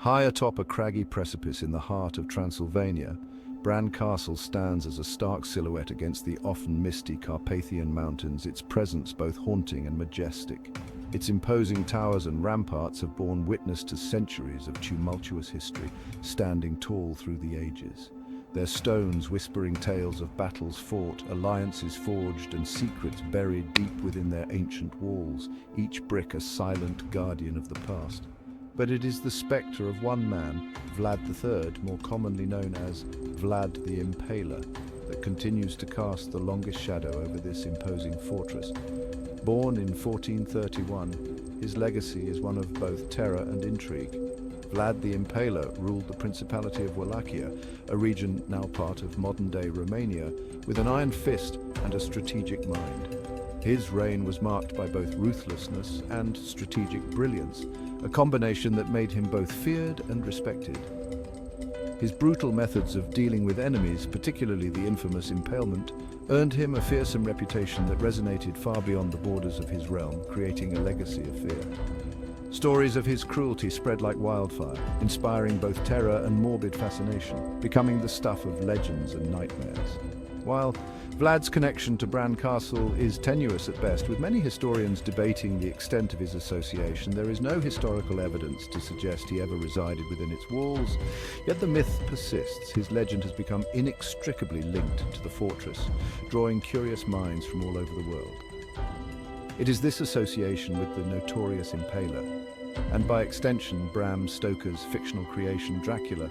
High atop a craggy precipice in the heart of Transylvania, Bran Castle stands as a stark silhouette against the often misty Carpathian mountains, its presence both haunting and majestic. Its imposing towers and ramparts have borne witness to centuries of tumultuous history, standing tall through the ages. Their stones whispering tales of battles fought, alliances forged, and secrets buried deep within their ancient walls, each brick a silent guardian of the past. But it is the spectre of one man, Vlad III, more commonly known as Vlad the Impaler, that continues to cast the longest shadow over this imposing fortress. Born in 1431, his legacy is one of both terror and intrigue. Vlad the Impaler ruled the Principality of Wallachia, a region now part of modern-day Romania, with an iron fist and a strategic mind. His reign was marked by both ruthlessness and strategic brilliance, a combination that made him both feared and respected. His brutal methods of dealing with enemies, particularly the infamous impalement, earned him a fearsome reputation that resonated far beyond the borders of his realm, creating a legacy of fear. Stories of his cruelty spread like wildfire, inspiring both terror and morbid fascination, becoming the stuff of legends and nightmares. While Vlad's connection to Bran Castle is tenuous at best, with many historians debating the extent of his association, there is no historical evidence to suggest he ever resided within its walls. Yet the myth persists. His legend has become inextricably linked to the fortress, drawing curious minds from all over the world. It is this association with the notorious Impaler, and by extension Bram Stoker's fictional creation Dracula,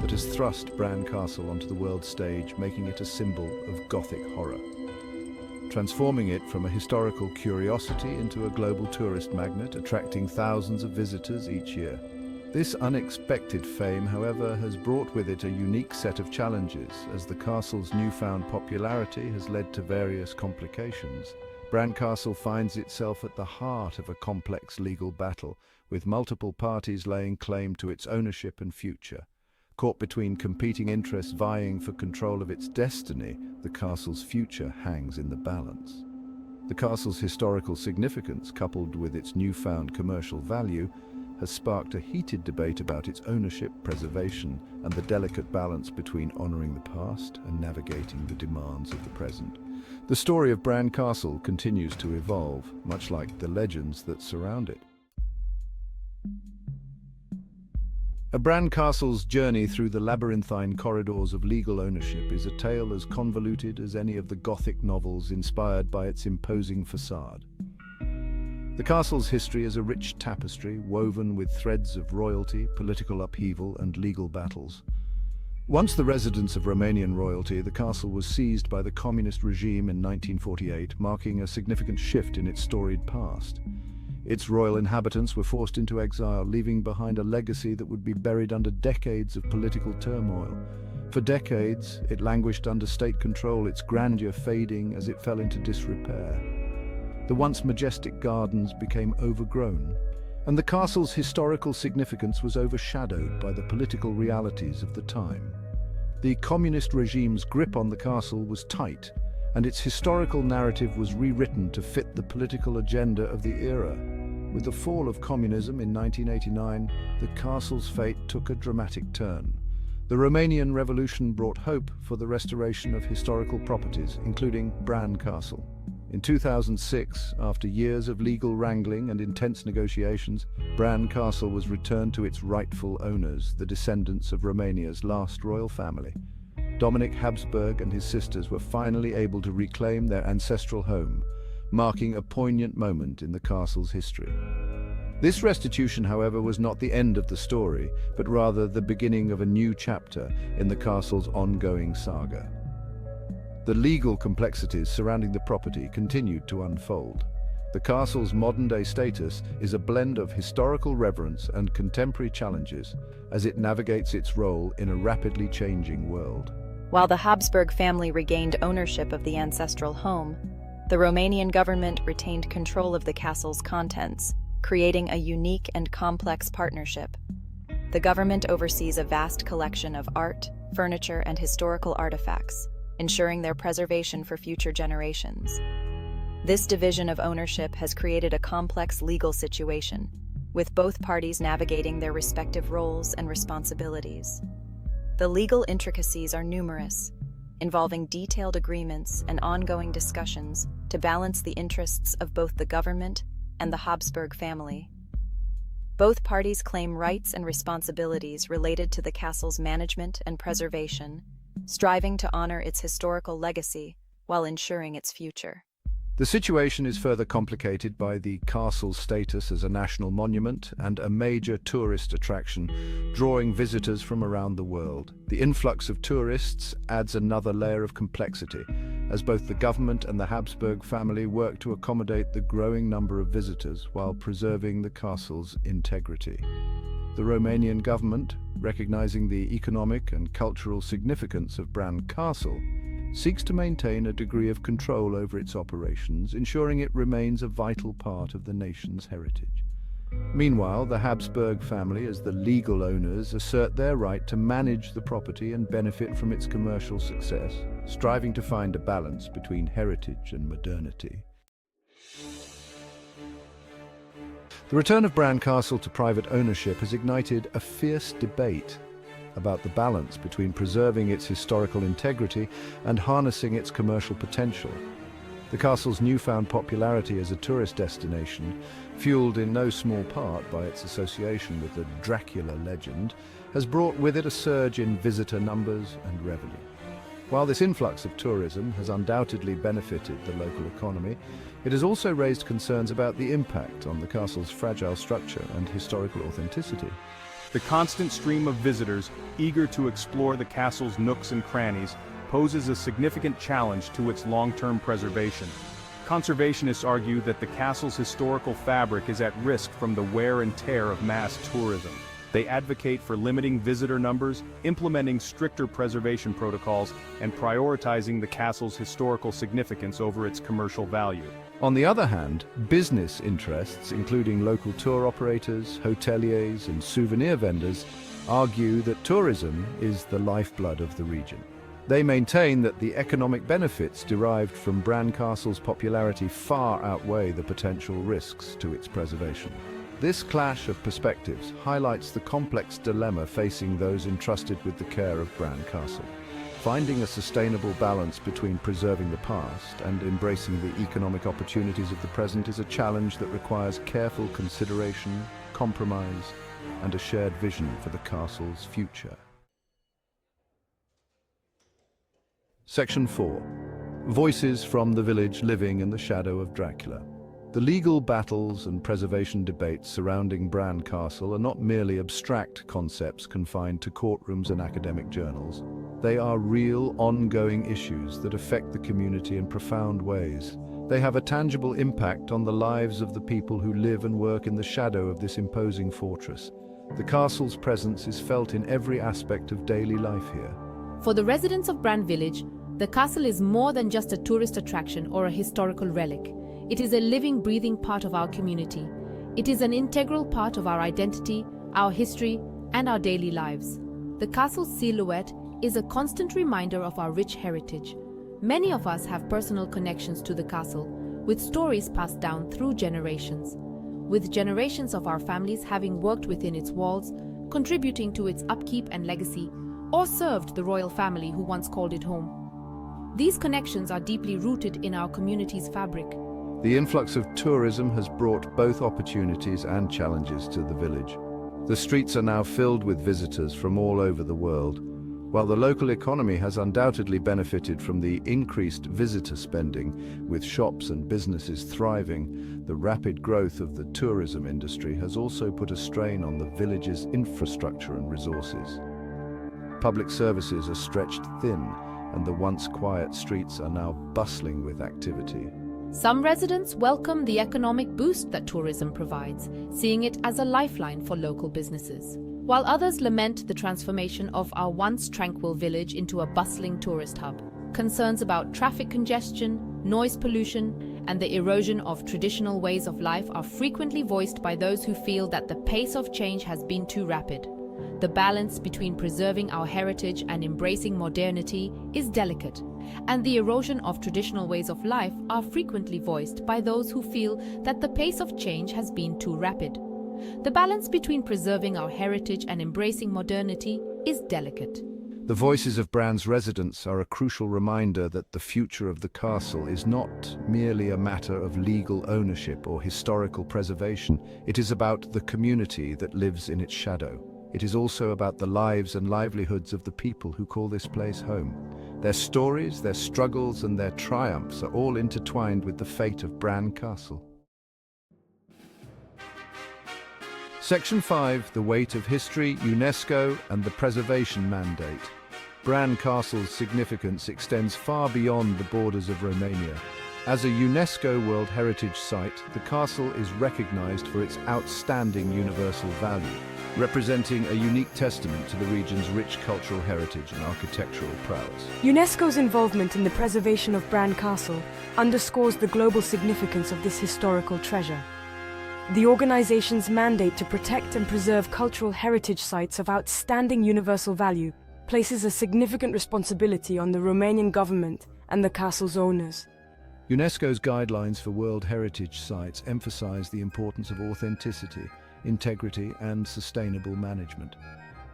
that has thrust Bran Castle onto the world stage, making it a symbol of Gothic horror, transforming it from a historical curiosity into a global tourist magnet, attracting thousands of visitors each year. This unexpected fame, however, has brought with it a unique set of challenges, as the castle's newfound popularity has led to various complications. Bran Castle finds itself at the heart of a complex legal battle, with multiple parties laying claim to its ownership and future. Caught between competing interests vying for control of its destiny, the castle's future hangs in the balance. The castle's historical significance, coupled with its newfound commercial value, has sparked a heated debate about its ownership, preservation, and the delicate balance between honoring the past and navigating the demands of the present. The story of Bran Castle continues to evolve, much like the legends that surround it. Bran Castle's journey through the labyrinthine corridors of legal ownership is a tale as convoluted as any of the Gothic novels inspired by its imposing facade. The castle's history is a rich tapestry woven with threads of royalty, political upheaval, and legal battles. Once the residence of Romanian royalty, the castle was seized by the communist regime in 1948, marking a significant shift in its storied past. Its royal inhabitants were forced into exile, leaving behind a legacy that would be buried under decades of political turmoil. For decades, it languished under state control, its grandeur fading as it fell into disrepair. The once majestic gardens became overgrown, and the castle's historical significance was overshadowed by the political realities of the time. The communist regime's grip on the castle was tight, and its historical narrative was rewritten to fit the political agenda of the era. With the fall of communism in 1989, the castle's fate took a dramatic turn. The Romanian Revolution brought hope for the restoration of historical properties, including Bran Castle. In 2006, after years of legal wrangling and intense negotiations, Bran Castle was returned to its rightful owners, the descendants of Romania's last royal family. Dominic Habsburg and his sisters were finally able to reclaim their ancestral home, marking a poignant moment in the castle's history. This restitution, however, was not the end of the story, but rather the beginning of a new chapter in the castle's ongoing saga. The legal complexities surrounding the property continued to unfold. The castle's modern-day status is a blend of historical reverence and contemporary challenges as it navigates its role in a rapidly changing world. While the Habsburg family regained ownership of the ancestral home, the Romanian government retained control of the castle's contents, creating a unique and complex partnership. The government oversees a vast collection of art, furniture, and historical artifacts, ensuring their preservation for future generations. This division of ownership has created a complex legal situation, with both parties navigating their respective roles and responsibilities. The legal intricacies are numerous, involving detailed agreements and ongoing discussions to balance the interests of both the government and the Habsburg family. Both parties claim rights and responsibilities related to the castle's management and preservation, striving to honor its historical legacy while ensuring its future. The situation is further complicated by the castle's status as a national monument and a major tourist attraction, drawing visitors from around the world. The influx of tourists adds another layer of complexity, as both the government and the Habsburg family work to accommodate the growing number of visitors while preserving the castle's integrity. The Romanian government, recognizing the economic and cultural significance of Bran Castle, seeks to maintain a degree of control over its operations, ensuring it remains a vital part of the nation's heritage. Meanwhile, the Habsburg family, as the legal owners, assert their right to manage the property and benefit from its commercial success, striving to find a balance between heritage and modernity. The return of Bran Castle to private ownership has ignited a fierce debate about the balance between preserving its historical integrity and harnessing its commercial potential. The castle's newfound popularity as a tourist destination, fueled in no small part by its association with the Dracula legend, has brought with it a surge in visitor numbers and revenue. While this influx of tourism has undoubtedly benefited the local economy, it has also raised concerns about the impact on the castle's fragile structure and historical authenticity. The constant stream of visitors, eager to explore the castle's nooks and crannies, poses a significant challenge to its long-term preservation. Conservationists argue that the castle's historical fabric is at risk from the wear and tear of mass tourism. They advocate for limiting visitor numbers, implementing stricter preservation protocols, and prioritizing the castle's historical significance over its commercial value. On the other hand, business interests, including local tour operators, hoteliers, and souvenir vendors, argue that tourism is the lifeblood of the region. They maintain that the economic benefits derived from Bran Castle's popularity far outweigh the potential risks to its preservation. This clash of perspectives highlights the complex dilemma facing those entrusted with the care of Bran Castle. Finding a sustainable balance between preserving the past and embracing the economic opportunities of the present is a challenge that requires careful consideration, compromise, and a shared vision for the castle's future. Section 4. Voices from the village living in the shadow of Dracula. The legal battles and preservation debates surrounding Bran Castle are not merely abstract concepts confined to courtrooms and academic journals. They are real, ongoing issues that affect the community in profound ways. They have a tangible impact on the lives of the people who live and work in the shadow of this imposing fortress. The castle's presence is felt in every aspect of daily life here. For the residents of Bran Village, the castle is more than just a tourist attraction or a historical relic. It is a living, breathing part of our community. It is an integral part of our identity, our history, and our daily lives. The castle's silhouette is a constant reminder of our rich heritage. Many of us have personal connections to the castle, with stories passed down through generations. With generations of our families having worked within its walls, contributing to its upkeep and legacy, or served the royal family who once called it home. These connections are deeply rooted in our community's fabric. The influx of tourism has brought both opportunities and challenges to the village. The streets are now filled with visitors from all over the world. While the local economy has undoubtedly benefited from the increased visitor spending, with shops and businesses thriving, the rapid growth of the tourism industry has also put a strain on the village's infrastructure and resources. Public services are stretched thin, and the once quiet streets are now bustling with activity. Some residents welcome the economic boost that tourism provides, seeing it as a lifeline for local businesses, while others lament the transformation of our once tranquil village into a bustling tourist hub. Concerns about traffic congestion, noise pollution, and the erosion of traditional ways of life are frequently voiced by those who feel that the pace of change has been too rapid. The balance between preserving our heritage and embracing modernity is delicate, and the erosion of traditional ways of life are frequently voiced by those who feel that the pace of change has been too rapid. The balance between preserving our heritage and embracing modernity is delicate. The voices of Bran's residents are a crucial reminder that the future of the castle is not merely a matter of legal ownership or historical preservation. It is about the community that lives in its shadow. It is also about the lives and livelihoods of the people who call this place home. Their stories, their struggles, and their triumphs are all intertwined with the fate of Bran Castle. Section 5, The Weight of History, UNESCO, and the Preservation Mandate. Bran Castle's significance extends far beyond the borders of Romania. As a UNESCO World Heritage Site, the castle is recognized for its outstanding universal value, representing a unique testament to the region's rich cultural heritage and architectural prowess. UNESCO's involvement in the preservation of Bran Castle underscores the global significance of this historical treasure. The organization's mandate to protect and preserve cultural heritage sites of outstanding universal value places a significant responsibility on the Romanian government and the castle's owners. UNESCO's guidelines for World Heritage Sites emphasize the importance of authenticity, integrity, and sustainable management.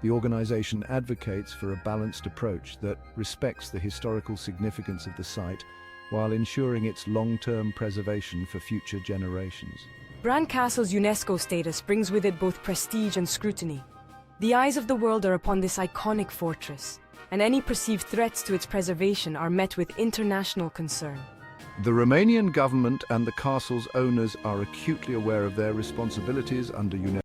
The organization advocates for a balanced approach that respects the historical significance of the site while ensuring its long-term preservation for future generations. Bran Castle's UNESCO status brings with it both prestige and scrutiny. The eyes of the world are upon this iconic fortress, and any perceived threats to its preservation are met with international concern. The Romanian government and the castle's owners are acutely aware of their responsibilities under UNESCO.